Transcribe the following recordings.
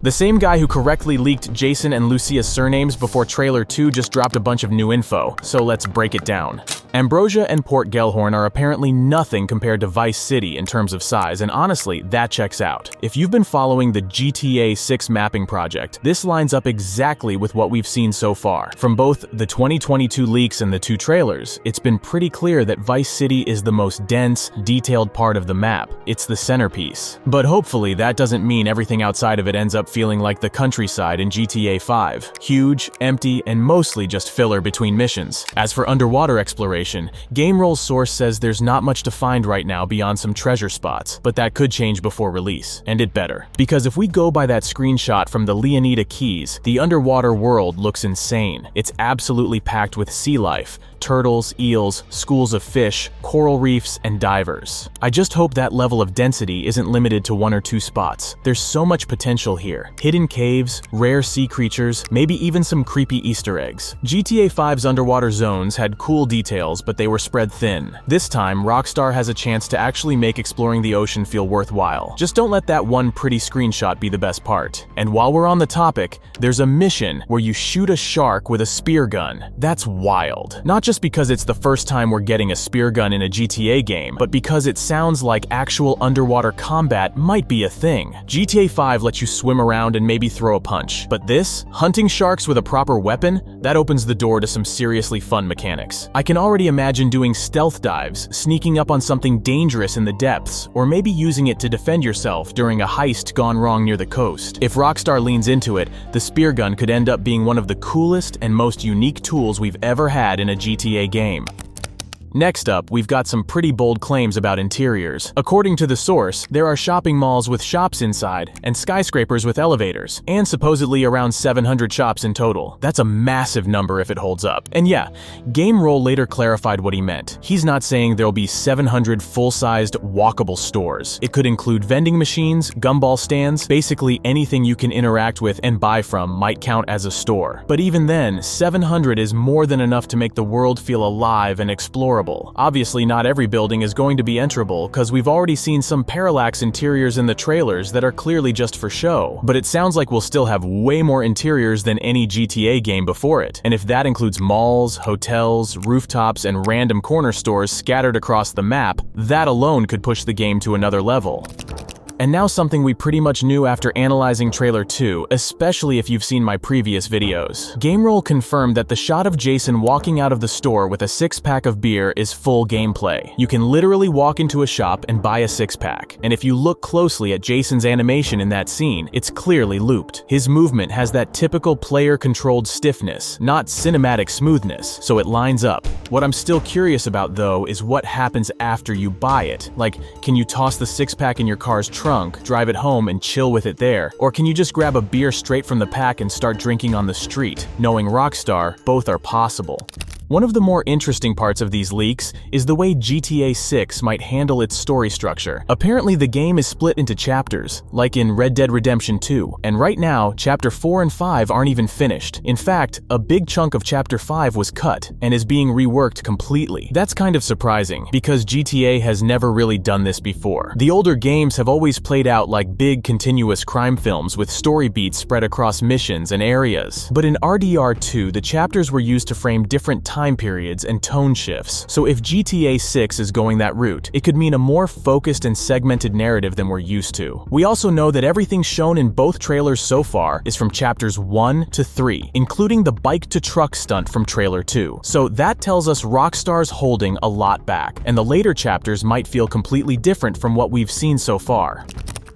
The same guy who correctly leaked Jason and Lucia's surnames before trailer 2 just dropped a bunch of new info, so let's break it down. Ambrosia and Port Gellhorn are apparently nothing compared to Vice City in terms of size, and honestly, that checks out. If you've been following the GTA 6 mapping project, this lines up exactly with what we've seen so far. From both the 2022 leaks and the 2 trailers, it's been pretty clear that Vice City is the most dense, detailed part of the map. It's the centerpiece. But hopefully that doesn't mean everything outside of it ends up feeling like the countryside in GTA 5. Huge, empty, and mostly just filler between missions. As for underwater exploration, GameRoll's source says there's not much to find right now beyond some treasure spots, but that could change before release, and it better. Because if we go by that screenshot from the Leonida Keys, the underwater world looks insane. It's absolutely packed with sea life, turtles, eels, schools of fish, coral reefs, and divers. I just hope that level of density isn't limited to 1 or 2 spots. There's so much potential here. Hidden caves, rare sea creatures, maybe even some creepy Easter eggs. GTA 5's underwater zones had cool details, but they were spread thin. This time, Rockstar has a chance to actually make exploring the ocean feel worthwhile. Just don't let that one pretty screenshot be the best part. And while we're on the topic, there's a mission where you shoot a shark with a spear gun. That's wild. Not just because it's the first time we're getting a spear gun in a GTA game, but because it sounds like actual underwater combat might be a thing. GTA 5 lets you swim around and maybe throw a punch, but this, hunting sharks with a proper weapon, that opens the door to some seriously fun mechanics. I can already imagine doing stealth dives, sneaking up on something dangerous in the depths, or maybe using it to defend yourself during a heist gone wrong near the coast. If Rockstar leans into it, the spear gun could end up being one of the coolest and most unique tools we've ever had in a GTA game. Next up, we've got some pretty bold claims about interiors. According to the source, there are shopping malls with shops inside, and skyscrapers with elevators, and supposedly around 700 shops in total. That's a massive number if it holds up. And yeah, GameRoll later clarified what he meant. He's not saying there'll be 700 full-sized, walkable stores. It could include vending machines, gumball stands, basically anything you can interact with and buy from might count as a store. But even then, 700 is more than enough to make the world feel alive and explorable. Obviously, not every building is going to be enterable, because we've already seen some parallax interiors in the trailers that are clearly just for show. But it sounds like we'll still have way more interiors than any GTA game before it. And if that includes malls, hotels, rooftops, and random corner stores scattered across the map, that alone could push the game to another level. And now something we pretty much knew after analyzing trailer 2, especially if you've seen my previous videos. GameRoll confirmed that the shot of Jason walking out of the store with a 6-pack of beer is full gameplay. You can literally walk into a shop and buy a 6-pack. And if you look closely at Jason's animation in that scene, it's clearly looped. His movement has that typical player-controlled stiffness, not cinematic smoothness, so it lines up. What I'm still curious about, though, is what happens after you buy it. Like, can you toss the 6-pack in your car's trunk, drive it home, and chill with it there? Or can you just grab a beer straight from the pack and start drinking on the street? Knowing Rockstar, both are possible. One of the more interesting parts of these leaks is the way GTA 6 might handle its story structure. Apparently the game is split into chapters, like in Red Dead Redemption 2, and right now, Chapter 4 and 5 aren't even finished. In fact, a big chunk of Chapter 5 was cut, and is being reworked completely. That's kind of surprising, because GTA has never really done this before. The older games have always played out like big continuous crime films with story beats spread across missions and areas. But in RDR2, the chapters were used to frame different time periods and tone shifts. So if GTA 6 is going that route, it could mean a more focused and segmented narrative than we're used to. We also know that everything shown in both trailers so far is from chapters 1 to 3, including the bike-to-truck stunt from trailer 2. So that tells us Rockstar's holding a lot back, and the later chapters might feel completely different from what we've seen so far.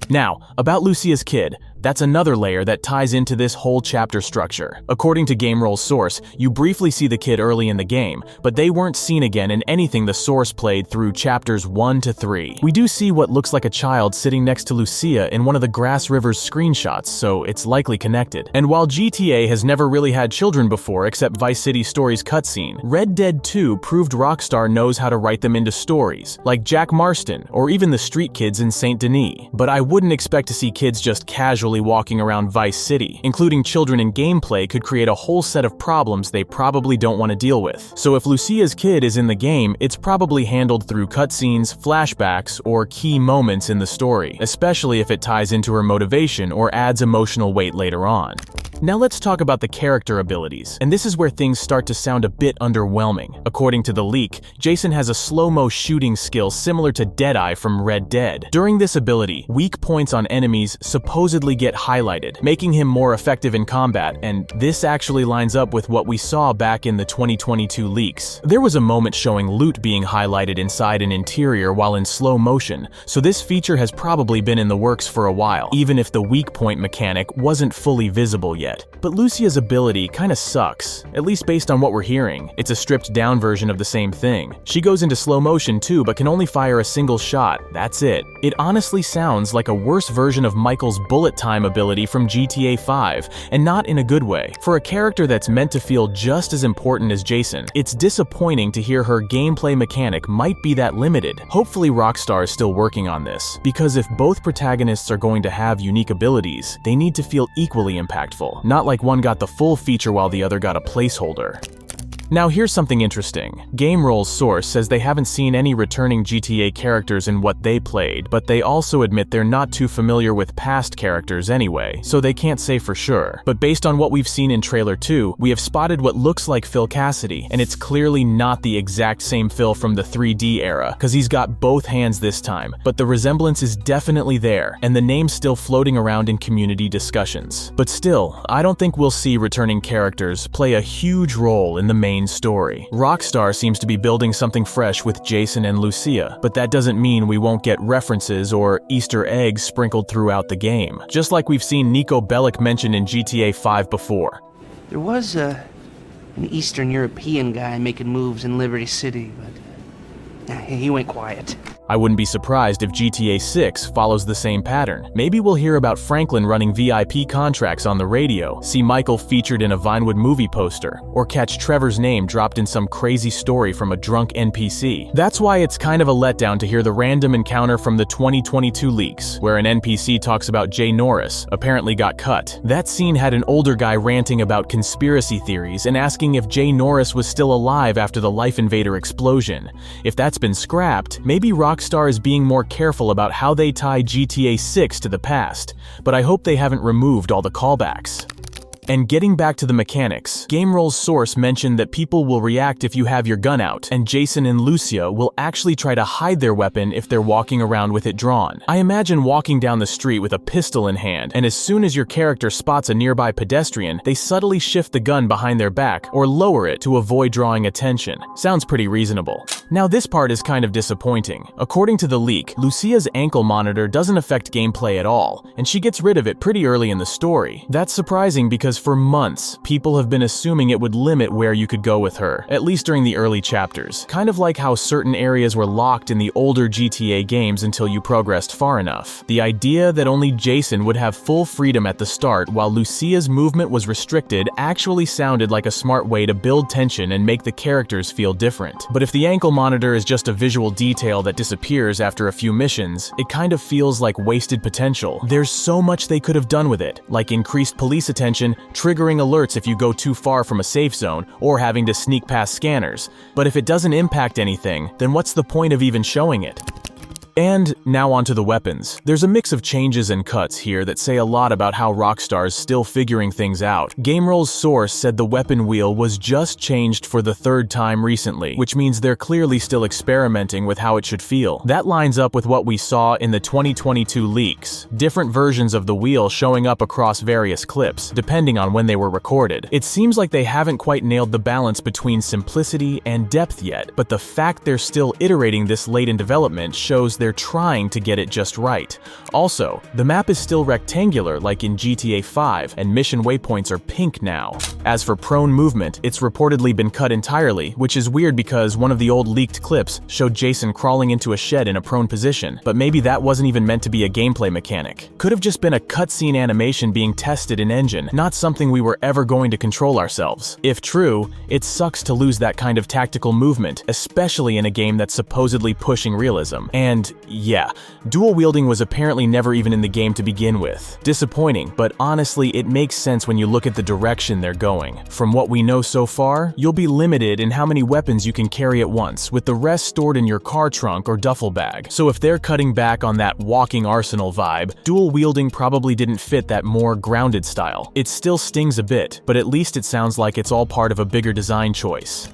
Now, about Lucia's kid. That's another layer that ties into this whole chapter structure. According to GameRoll's source, you briefly see the kid early in the game, but they weren't seen again in anything the source played through chapters 1 to 3. We do see what looks like a child sitting next to Lucia in one of the Grass River's screenshots, so it's likely connected. And while GTA has never really had children before except Vice City Stories cutscene, Red Dead 2 proved Rockstar knows how to write them into stories, like Jack Marston or even the street kids in Saint Denis. But I wouldn't expect to see kids just casually casually walking around Vice City. Including children in gameplay could create a whole set of problems they probably don't want to deal with. So if Lucia's kid is in the game, it's probably handled through cutscenes, flashbacks, or key moments in the story, especially if it ties into her motivation or adds emotional weight later on. Now let's talk about the character abilities, and this is where things start to sound a bit underwhelming. According to the leak, Jason has a slow-mo shooting skill similar to Deadeye from Red Dead. During this ability, weak points on enemies supposedly get highlighted, making him more effective in combat, and this actually lines up with what we saw back in the 2022 leaks. There was a moment showing loot being highlighted inside an interior while in slow motion, so this feature has probably been in the works for a while, even if the weak point mechanic wasn't fully visible yet. But Lucia's ability kinda sucks, at least based on what we're hearing. It's a stripped down version of the same thing. She goes into slow motion too, but can only fire a single shot. That's it. It honestly sounds like a worse version of Michael's bullet time ability from GTA 5, and not in a good way. For a character that's meant to feel just as important as Jason, it's disappointing to hear her gameplay mechanic might be that limited. Hopefully Rockstar is still working on this, because if both protagonists are going to have unique abilities, they need to feel equally impactful. Not like one got the full feature while the other got a placeholder. Now here's something interesting. GameRoll's source says they haven't seen any returning GTA characters in what they played, but they also admit they're not too familiar with past characters anyway, so they can't say for sure. But based on what we've seen in Trailer 2, we have spotted what looks like Phil Cassidy, and it's clearly not the exact same Phil from the 3D era, cause he's got both hands this time, but the resemblance is definitely there, and the name's still floating around in community discussions. But still, I don't think we'll see returning characters play a huge role in the main story. Rockstar seems to be building something fresh with Jason and Lucia, but that doesn't mean we won't get references or Easter eggs sprinkled throughout the game, just like we've seen Nico Bellic mentioned in GTA 5 before. There was an Eastern European guy making moves in Liberty City, but he went quiet. I wouldn't be surprised if GTA 6 follows the same pattern. Maybe we'll hear about Franklin running VIP contracts on the radio, see Michael featured in a Vinewood movie poster, or catch Trevor's name dropped in some crazy story from a drunk NPC. That's why it's kind of a letdown to hear the random encounter from the 2022 leaks, where an NPC talks about Jay Norris, apparently got cut. That scene had an older guy ranting about conspiracy theories and asking if Jay Norris was still alive after the Life Invader explosion. If that's been scrapped, maybe Rockstar is being more careful about how they tie GTA 6 to the past, but I hope they haven't removed all the callbacks. And getting back to the mechanics, GameRoll's source mentioned that people will react if you have your gun out, and Jason and Lucia will actually try to hide their weapon if they're walking around with it drawn. I imagine walking down the street with a pistol in hand, and as soon as your character spots a nearby pedestrian, they subtly shift the gun behind their back or lower it to avoid drawing attention. Sounds pretty reasonable. Now this part is kind of disappointing. According to the leak, Lucia's ankle monitor doesn't affect gameplay at all, and she gets rid of it pretty early in the story. That's surprising because for months, people have been assuming it would limit where you could go with her, at least during the early chapters. Kind of like how certain areas were locked in the older GTA games until you progressed far enough. The idea that only Jason would have full freedom at the start while Lucia's movement was restricted actually sounded like a smart way to build tension and make the characters feel different. But if the ankle monitor is just a visual detail that disappears after a few missions, it kind of feels like wasted potential. There's so much they could have done with it, like increased police attention, triggering alerts if you go too far from a safe zone, or having to sneak past scanners. But if it doesn't impact anything, then what's the point of even showing it? And now onto the weapons. There's a mix of changes and cuts here that say a lot about how Rockstar's still figuring things out. GameRoll's source said the weapon wheel was just changed for the third time recently, which means they're clearly still experimenting with how it should feel. That lines up with what we saw in the 2022 leaks, different versions of the wheel showing up across various clips, depending on when they were recorded. It seems like they haven't quite nailed the balance between simplicity and depth yet, but the fact they're still iterating this late in development shows they're trying to get it just right. Also, the map is still rectangular like in GTA 5, and mission waypoints are pink now. As for prone movement, it's reportedly been cut entirely, which is weird because one of the old leaked clips showed Jason crawling into a shed in a prone position, but maybe that wasn't even meant to be a gameplay mechanic. Could have just been a cutscene animation being tested in engine, not something we were ever going to control ourselves. If true, it sucks to lose that kind of tactical movement, especially in a game that's supposedly pushing realism. And yeah, dual wielding was apparently never even in the game to begin with. Disappointing, but honestly it makes sense when you look at the direction they're going. From what we know so far, you'll be limited in how many weapons you can carry at once, with the rest stored in your car trunk or duffel bag. So if they're cutting back on that walking arsenal vibe, dual wielding probably didn't fit that more grounded style. It still stings a bit, but at least it sounds like it's all part of a bigger design choice.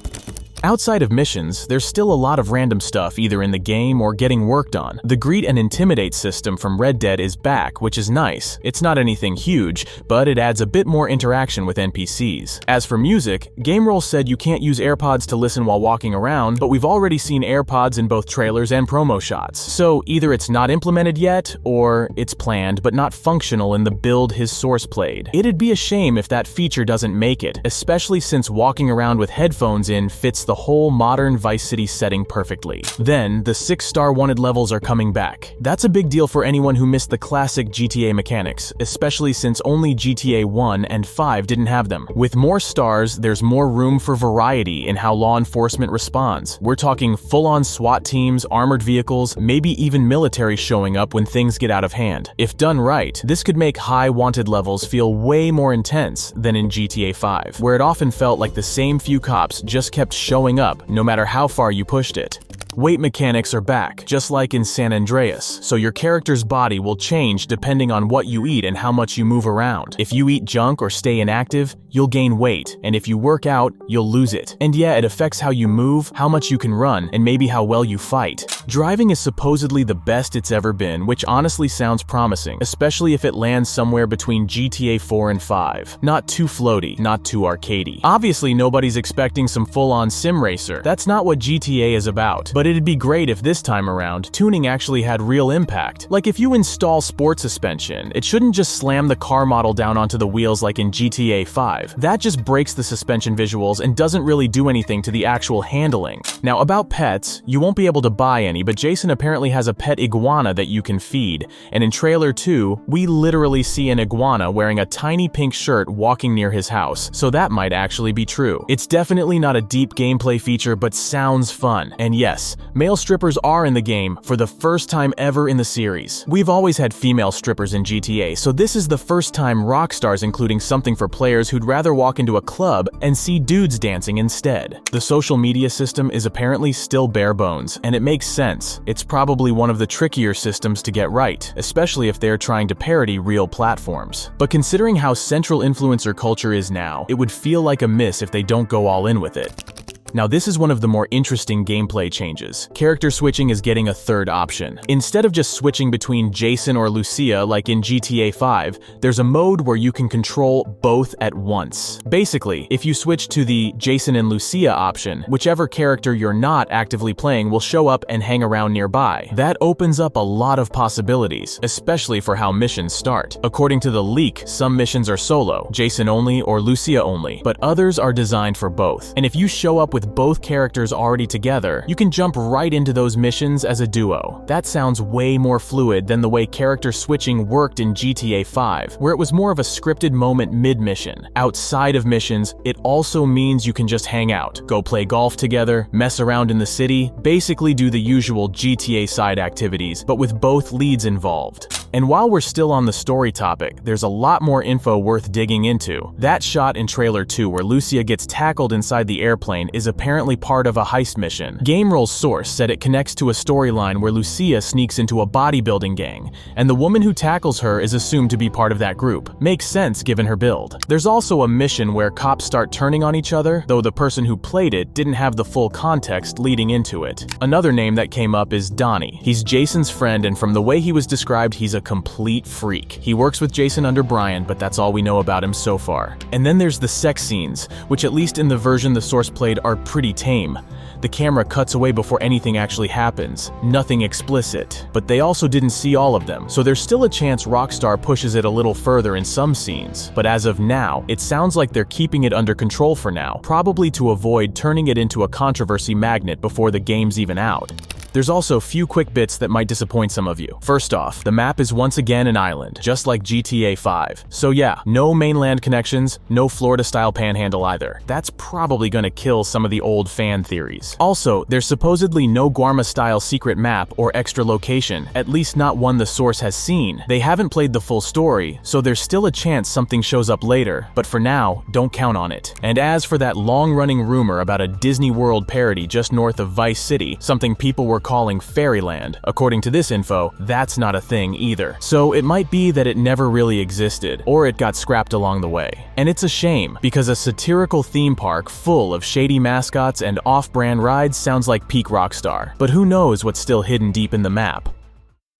Outside of missions, there's still a lot of random stuff either in the game or getting worked on. The Greet and Intimidate system from Red Dead is back, which is nice. It's not anything huge, but it adds a bit more interaction with NPCs. As for music, GameRoll said you can't use AirPods to listen while walking around, but we've already seen AirPods in both trailers and promo shots. So either it's not implemented yet, or it's planned but not functional in the build his source played. It'd be a shame if that feature doesn't make it, especially since walking around with headphones in fits the whole modern Vice City setting perfectly. Then, the 6-star wanted levels are coming back. That's a big deal for anyone who missed the classic GTA mechanics, especially since only GTA 1 and 5 didn't have them. With more stars, there's more room for variety in how law enforcement responds. We're talking full-on SWAT teams, armored vehicles, maybe even military showing up when things get out of hand. If done right, this could make high wanted levels feel way more intense than in GTA 5, where it often felt like the same few cops just kept showing up no matter how far you pushed it. Weight mechanics are back, just like in San Andreas, so your character's body will change depending on what you eat and how much you move around. If you eat junk or stay inactive, you'll gain weight, and if you work out, you'll lose it. And yeah, it affects how you move, how much you can run, and maybe how well you fight. Driving is supposedly the best it's ever been, which honestly sounds promising, especially if it lands somewhere between GTA 4 and 5. Not too floaty, not too arcadey. Obviously, nobody's expecting some full-on sim racer. That's not what GTA is about. But it'd be great if this time around, tuning actually had real impact. Like if you install sport suspension, it shouldn't just slam the car model down onto the wheels like in GTA 5. That just breaks the suspension visuals and doesn't really do anything to the actual handling. Now about pets, you won't be able to buy any, but Jason apparently has a pet iguana that you can feed. And in trailer 2, we literally see an iguana wearing a tiny pink shirt walking near his house, so that might actually be true. It's definitely not a deep gameplay feature, but sounds fun. And yes, male strippers are in the game for the first time ever in the series. We've always had female strippers in GTA, so this is the first time Rockstar's including something for players who'd rather walk into a club and see dudes dancing instead. The social media system is apparently still bare bones, and it makes sense. It's probably one of the trickier systems to get right, especially if they're trying to parody real platforms. But considering how central influencer culture is now, it would feel like a miss if they don't go all in with it. Now this is one of the more interesting gameplay changes. Character switching is getting a third option. Instead of just switching between Jason or Lucia like in GTA 5, there's a mode where you can control both at once. Basically, if you switch to the Jason and Lucia option, whichever character you're not actively playing will show up and hang around nearby. That opens up a lot of possibilities, especially for how missions start. According to the leak, some missions are solo, Jason only or Lucia only, but others are designed for both. And if you show up with both characters already together, you can jump right into those missions as a duo. That sounds way more fluid than the way character switching worked in GTA 5, where it was more of a scripted moment mid-mission. Outside of missions, it also means you can just hang out, go play golf together, mess around in the city, basically do the usual GTA side activities, but with both leads involved. And while we're still on the story topic, there's a lot more info worth digging into. That shot in trailer 2 where Lucia gets tackled inside the airplane is apparently part of a heist mission. GameRoll's source said it connects to a storyline where Lucia sneaks into a bodybuilding gang, and the woman who tackles her is assumed to be part of that group. Makes sense given her build. There's also a mission where cops start turning on each other, though the person who played it didn't have the full context leading into it. Another name that came up is Donnie. He's Jason's friend, and from the way he was described, he's a complete freak. He works with Jason under Brian, but that's all we know about him so far. And then there's the sex scenes, which at least in the version the source played are pretty tame. The camera cuts away before anything actually happens. Nothing explicit. But they also didn't see all of them, so there's still a chance Rockstar pushes it a little further in some scenes. But as of now, it sounds like they're keeping it under control for now, probably to avoid turning it into a controversy magnet before the game's even out. there's also few quick bits that might disappoint some of you. First off, the map is once again an island, just like GTA 5. So yeah, no mainland connections, no Florida-style panhandle either. That's probably gonna kill some of the old fan theories. Also, there's supposedly no Guarma-style secret map or extra location, at least not one the source has seen. They haven't played the full story, so there's still a chance something shows up later, but for now, don't count on it. And as for that long-running rumor about a Disney World parody just north of Vice City, something people were calling Fairyland, according to this info, that's not a thing either. So it might be that it never really existed, or it got scrapped along the way. And it's a shame, because a satirical theme park full of shady mascots and off-brand rides sounds like peak Rockstar. But who knows what's still hidden deep in the map?